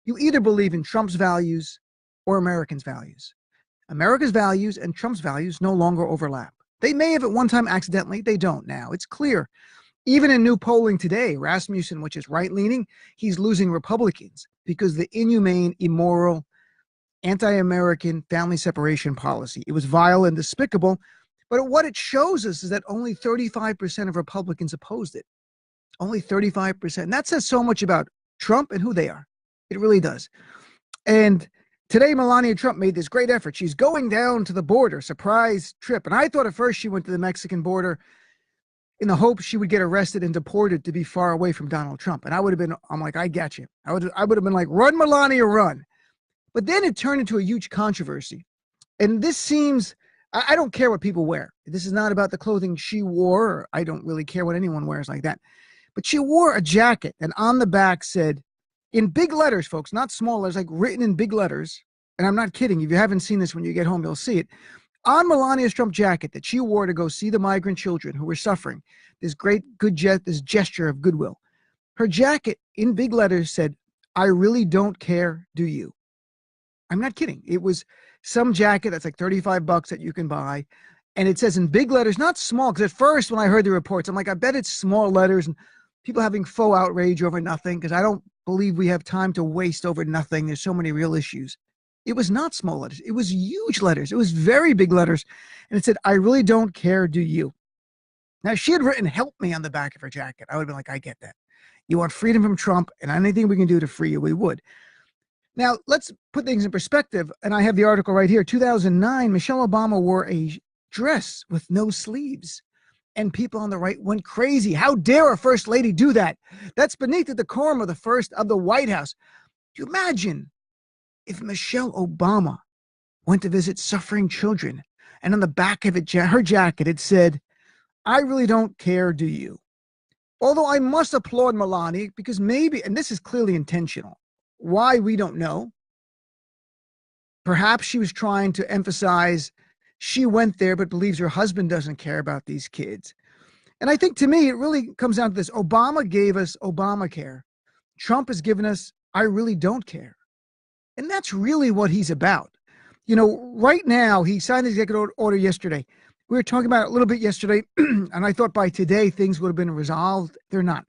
You either believe in Trump's values or Americans' values. America's values and Trump's values no longer overlap. They may have at one time accidentally. They don't now. It's clear. Even in new polling today, Rasmussen, which is right-leaning, he's losing Republicans because the inhumane, immoral, anti-American family separation policy. It was vile and despicable, but what it shows us is that only 35% of Republicans opposed it. Only 35%. And that says so much about Trump and who they are. It really does. And today, Melania Trump made this great effort. She's going down to the border, surprise trip. And I thought at first she went to the Mexican border in the hope she would get arrested and deported to be far away from Donald Trump. And I'm like, I got you. I would have been like, run, Melania, run. But then it turned into a huge controversy. And this seems, I don't care what people wear. This is not about the clothing she wore. I don't really care what anyone wears like that. But she wore a jacket and on the back said, in big letters, folks, not small letters, like written in big letters. And I'm not kidding. If you haven't seen this when you get home, you'll see it. On Melania's Trump jacket that she wore to go see the migrant children who were suffering, this gesture of goodwill. Her jacket in big letters said, I really don't care, do you? I'm not kidding. It was some jacket that's like $35 that you can buy. And it says in big letters, not small, because at first when I heard the reports, I'm like, I bet it's small letters and people having faux outrage over nothing, because I don't believe we have time to waste over nothing. There's so many real issues. It was not small letters. It was huge letters. It was very big letters. And it said, I really don't care, do you? Now, she had written, help me on the back of her jacket. I would have been like, I get that. You want freedom from Trump, and anything we can do to free you, we would. Now, let's put things in perspective. And I have the article right here. 2009, Michelle Obama wore a dress with no sleeves. And people on the right went crazy. How dare a first lady do that? That's beneath the decorum of the White House. Do you imagine if Michelle Obama went to visit suffering children and on the back of her jacket, it said, I really don't care, do you? Although I must applaud Melania because maybe, and this is clearly intentional, why we don't know. Perhaps she was trying to emphasize she went there but believes her husband doesn't care about these kids. And I think to me, it really comes down to this. Obama gave us Obamacare. Trump has given us, I really don't care. And that's really what he's about. You know, right now, he signed the executive order yesterday. We were talking about it a little bit yesterday, and I thought by today things would have been resolved. They're not.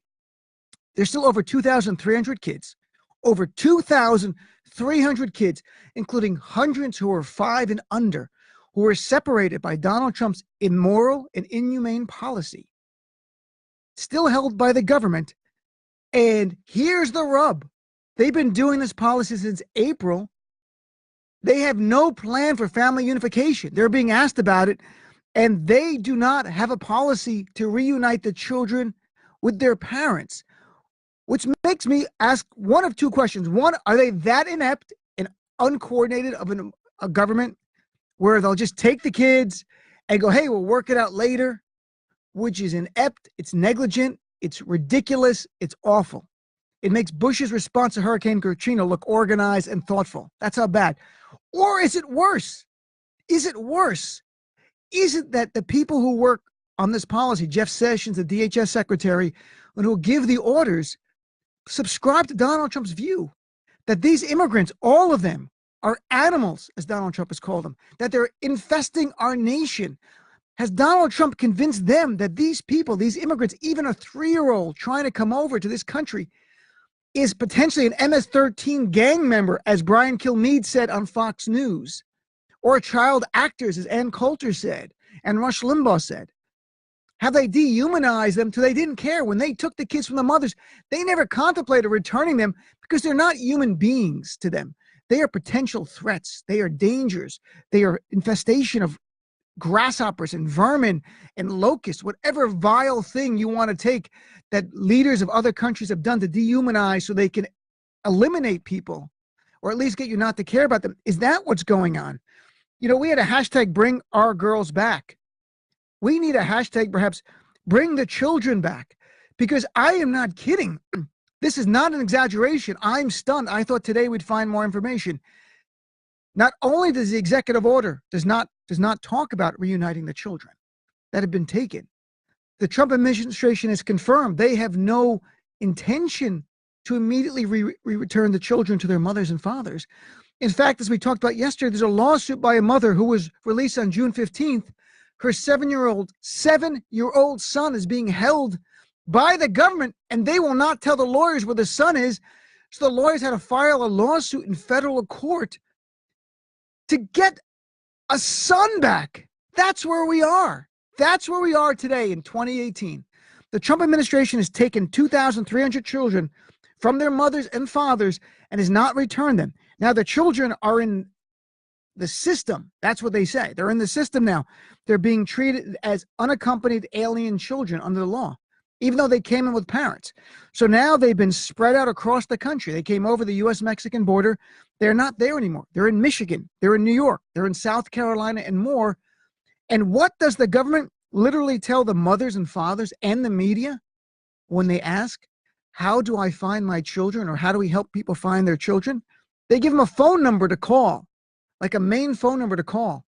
There's still over 2,300 kids, over 2,300 kids, including hundreds who are 5 and under, who were separated by Donald Trump's immoral and inhumane policy, still held by the government. And here's the rub. They've been doing this policy since April. They have no plan for family unification. They're being asked about it, and they do not have a policy to reunite the children with their parents, which makes me ask one of two questions. One, are they that inept and uncoordinated of a government where they'll just take the kids and go, hey, we'll work it out later, which is inept, it's negligent, it's ridiculous, it's awful. It makes Bush's response to Hurricane Katrina look organized and thoughtful. That's how bad. Or is it worse? Is it worse? Is it that the people who work on this policy, Jeff Sessions, the DHS secretary, and who give the orders, subscribe to Donald Trump's view that these immigrants, all of them, are animals, as Donald Trump has called them, that they're infesting our nation? Has Donald Trump convinced them that these people, these immigrants, even a 3-year-old trying to come over to this country, is potentially an MS-13 gang member, as Brian Kilmeade said on Fox News, or child actors, as Ann Coulter said, and Rush Limbaugh said? Have they dehumanized them till they didn't care? When they took the kids from the mothers, they never contemplated returning them because they're not human beings to them. They are potential threats. They are dangers. They are infestation of grasshoppers and vermin and locusts, whatever vile thing you want to take that leaders of other countries have done to dehumanize so they can eliminate people or at least get you not to care about them. Is that what's going on? You know, we had a hashtag bring our girls back. We need a hashtag, perhaps, bring the children back, because I am not kidding. This is not an exaggeration. I'm stunned. I thought today we'd find more information. Not only does the executive order does not talk about reuniting the children that have been taken, the Trump administration has confirmed they have no intention to immediately return the children to their mothers and fathers. In fact, as we talked about yesterday, there's a lawsuit by a mother who was released on June 15th. Her seven-year-old son is being held by the government, and they will not tell the lawyers where the son is. So the lawyers had to file a lawsuit in federal court to get a son back. That's where we are. That's where we are today in 2018. The Trump administration has taken 2,300 children from their mothers and fathers and has not returned them. Now, the children are in the system. That's what they say. They're in the system now. They're being treated as unaccompanied alien children under the law, even though they came in with parents. So now they've been spread out across the country. They came over the U.S.-Mexican border. They're not there anymore. They're in Michigan. They're in New York. They're in South Carolina and more. And what does the government literally tell the mothers and fathers and the media when they ask, how do I find my children, or how do we help people find their children? They give them a phone number to call, like a main phone number to call.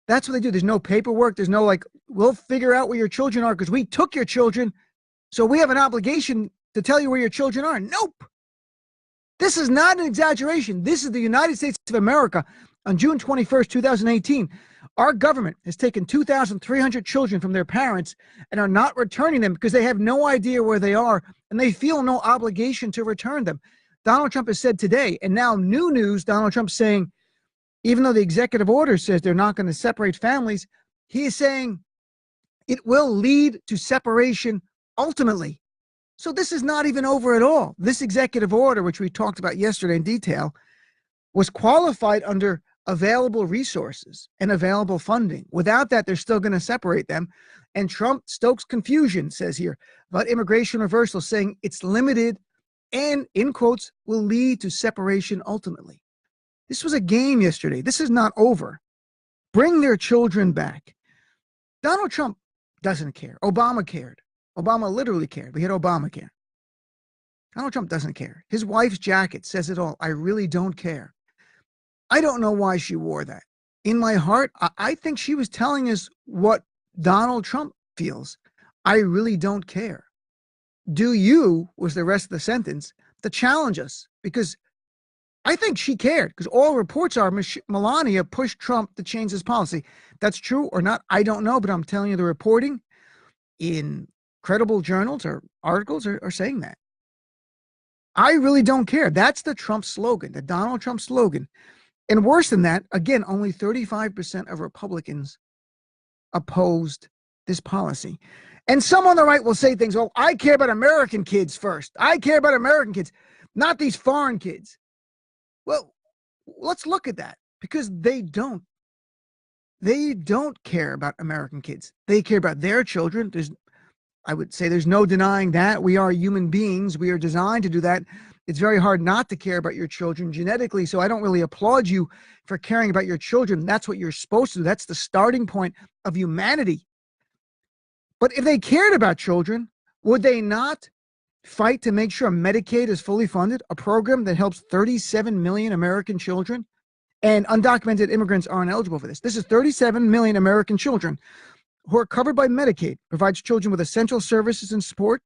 That's what they do. There's no paperwork. There's no like, we'll figure out where your children are because we took your children, so we have an obligation to tell you where your children are. Nope. This is not an exaggeration. This is the United States of America. On June 21st, 2018, our government has taken 2,300 children from their parents and are not returning them because they have no idea where they are and they feel no obligation to return them. Donald Trump has said today, and now new news, Donald Trump saying, even though the executive order says they're not going to separate families, he is saying it will lead to separation ultimately. So this is not even over at all. This executive order, which we talked about yesterday in detail, was qualified under available resources and available funding. Without that, they're still going to separate them. And Trump stokes confusion, says here, about immigration reversal, saying it's limited and, in quotes, will lead to separation ultimately. This was a game yesterday. This is not over. Bring their children back. Donald Trump doesn't care. Obama cared. Obama literally cared. We had Obamacare. Donald Trump doesn't care. His wife's jacket says it all. I really don't care. I don't know why she wore that. In my heart, I think she was telling us what Donald Trump feels. I really don't care. Do you, was the rest of the sentence, to challenge us, because I think she cared, because all reports are Melania pushed Trump to change his policy. That's true or not, I don't know, but I'm telling you the reporting in credible journals or articles are saying that. I really don't care. That's the Trump slogan, the Donald Trump slogan. And worse than that, again, only 35% of Republicans opposed this policy. And some on the right will say things, oh, I care about American kids first. I care about American kids, not these foreign kids. Well, let's look at that, because they don't. They don't care about American kids. They care about their children. I would say there's no denying that. We are human beings. We are designed to do that. It's very hard not to care about your children genetically, so I don't really applaud you for caring about your children. That's what you're supposed to do. That's the starting point of humanity. But if they cared about children, would they not fight to make sure Medicaid is fully funded, a program that helps 37 million American children? And undocumented immigrants aren't eligible for this. This is 37 million American children who are covered by Medicaid, provides children with essential services and support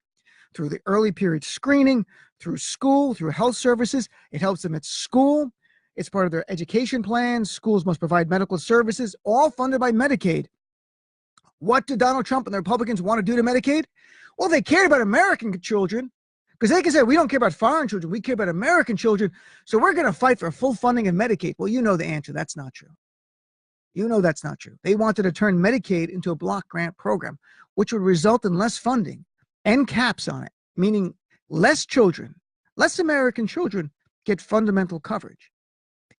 through the early period screening, through school, through health services. It helps them at school. It's part of their education plans. Schools must provide medical services, all funded by Medicaid. What do Donald Trump and the Republicans want to do to Medicaid? Well, they cared about American children, because they can say, we don't care about foreign children, we care about American children, so we're going to fight for full funding of Medicaid. Well, you know the answer. That's not true. You know that's not true. They wanted to turn Medicaid into a block grant program, which would result in less funding and caps on it, meaning less children, less American children get fundamental coverage.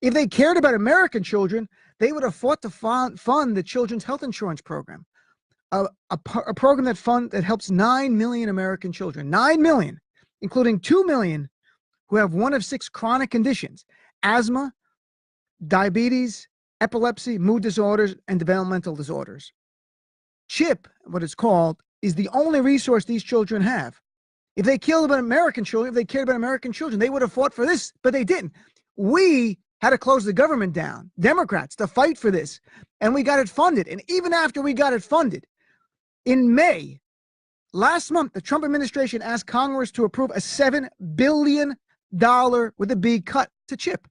If they cared about American children, they would have fought to fund the Children's Health Insurance Program, a program that helps 9 million American children, 9 million, including 2 million who have one of 6 chronic conditions: asthma, diabetes, epilepsy, mood disorders, and developmental disorders. CHIP, what it's called, is the only resource these children have. If they cared about American children, they would have fought for this, but they didn't. We had to close the government down, Democrats, to fight for this, and we got it funded. And even after we got it funded, in May, Last month, the Trump administration asked Congress to approve a $7 billion with a B cut to CHIP.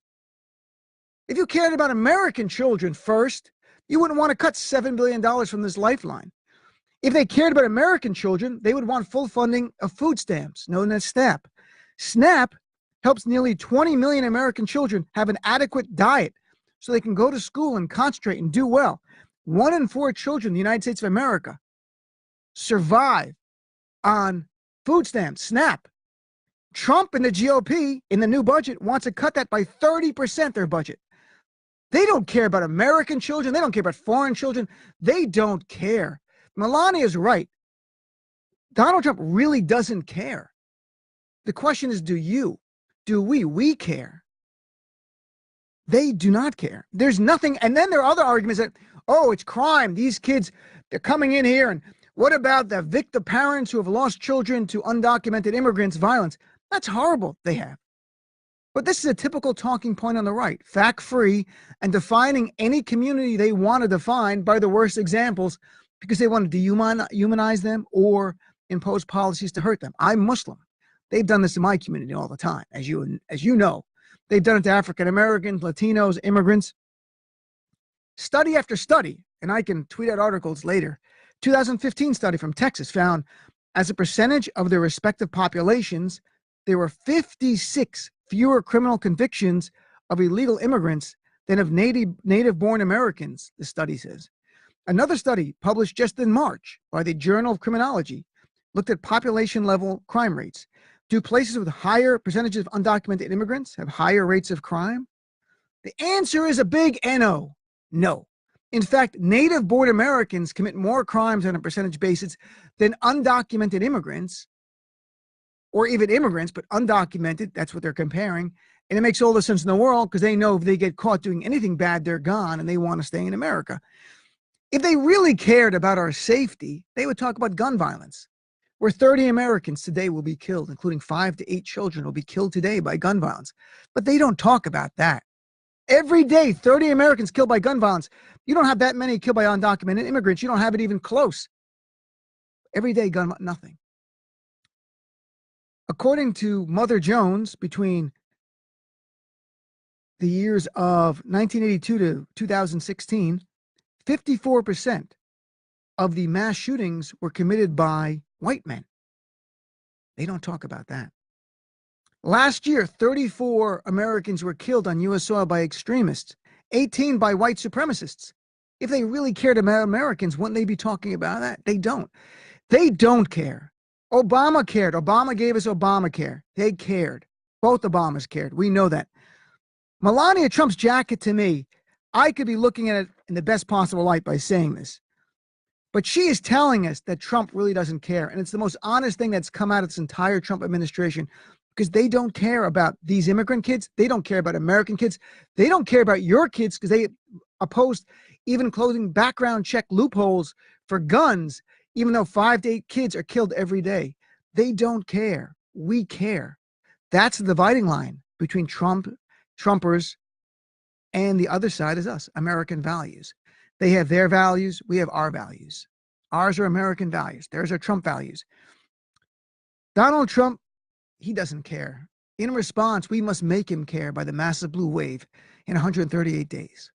If you cared about American children first, you wouldn't want to cut $7 billion from this lifeline. If they cared about American children, they would want full funding of food stamps, known as SNAP. SNAP helps nearly 20 million American children have an adequate diet so they can go to school and concentrate and do well. 1 in 4 children in the United States of America survive on food stamps, SNAP. Trump and the GOP in the new budget wants to cut that by 30%, their budget. They don't care about American children. They don't care about foreign children. They don't care. Melania is right. Donald Trump really doesn't care. The question is, do you? Do we? We care. They do not care. There's nothing. And then there are other arguments that, oh, it's crime. These kids, they're coming in here. And what about the victim parents who have lost children to undocumented immigrants, violence? That's horrible, they have. But this is a typical talking point on the right, fact-free, and defining any community they want to define by the worst examples because they want to dehumanize them or impose policies to hurt them. I'm Muslim. They've done this in my community all the time, as you know. They've done it to African Americans, Latinos, immigrants. Study after study, and I can tweet out articles later, 2015 study from Texas found as a percentage of their respective populations, there were 56 fewer criminal convictions of illegal immigrants than of native-born Americans, the study says. Another study published just in March by the Journal of Criminology looked at population-level crime rates. Do places with higher percentages of undocumented immigrants have higher rates of crime? The answer is a big NO. No. In fact, native-born Americans commit more crimes on a percentage basis than undocumented immigrants, or even immigrants, but undocumented. That's what they're comparing. And it makes all the sense in the world because they know if they get caught doing anything bad, they're gone and they want to stay in America. If they really cared about our safety, they would talk about gun violence, where 30 Americans today will be killed, including 5 to 8 children will be killed today by gun violence. But they don't talk about that. Every day, 30 Americans killed by gun violence. You don't have that many killed by undocumented immigrants. You don't have it even close. Every day, nothing. According to Mother Jones, between the years of 1982 to 2016, 54% of the mass shootings were committed by white men. They don't talk about that. Last year, 34 Americans were killed on U.S. soil by extremists, 18 by white supremacists. If they really cared about Americans, wouldn't they be talking about that? They don't. They don't care. Obama cared. Obama gave us Obamacare. They cared. Both Obamas cared. We know that. Melania Trump's jacket, to me, I could be looking at it in the best possible light by saying this. But she is telling us that Trump really doesn't care. And it's the most honest thing that's come out of this entire Trump administration because they don't care about these immigrant kids. They don't care about American kids. They don't care about your kids because they opposed even closing background check loopholes for guns, even though 5 to 8 kids are killed every day. They don't care. We care. That's the dividing line between Trumpers, and the other side is us, American values. They have their values. We have our values. Ours are American values. Theirs are Trump values. Donald Trump, he doesn't care. In response, we must make him care by the massive blue wave in 138 days.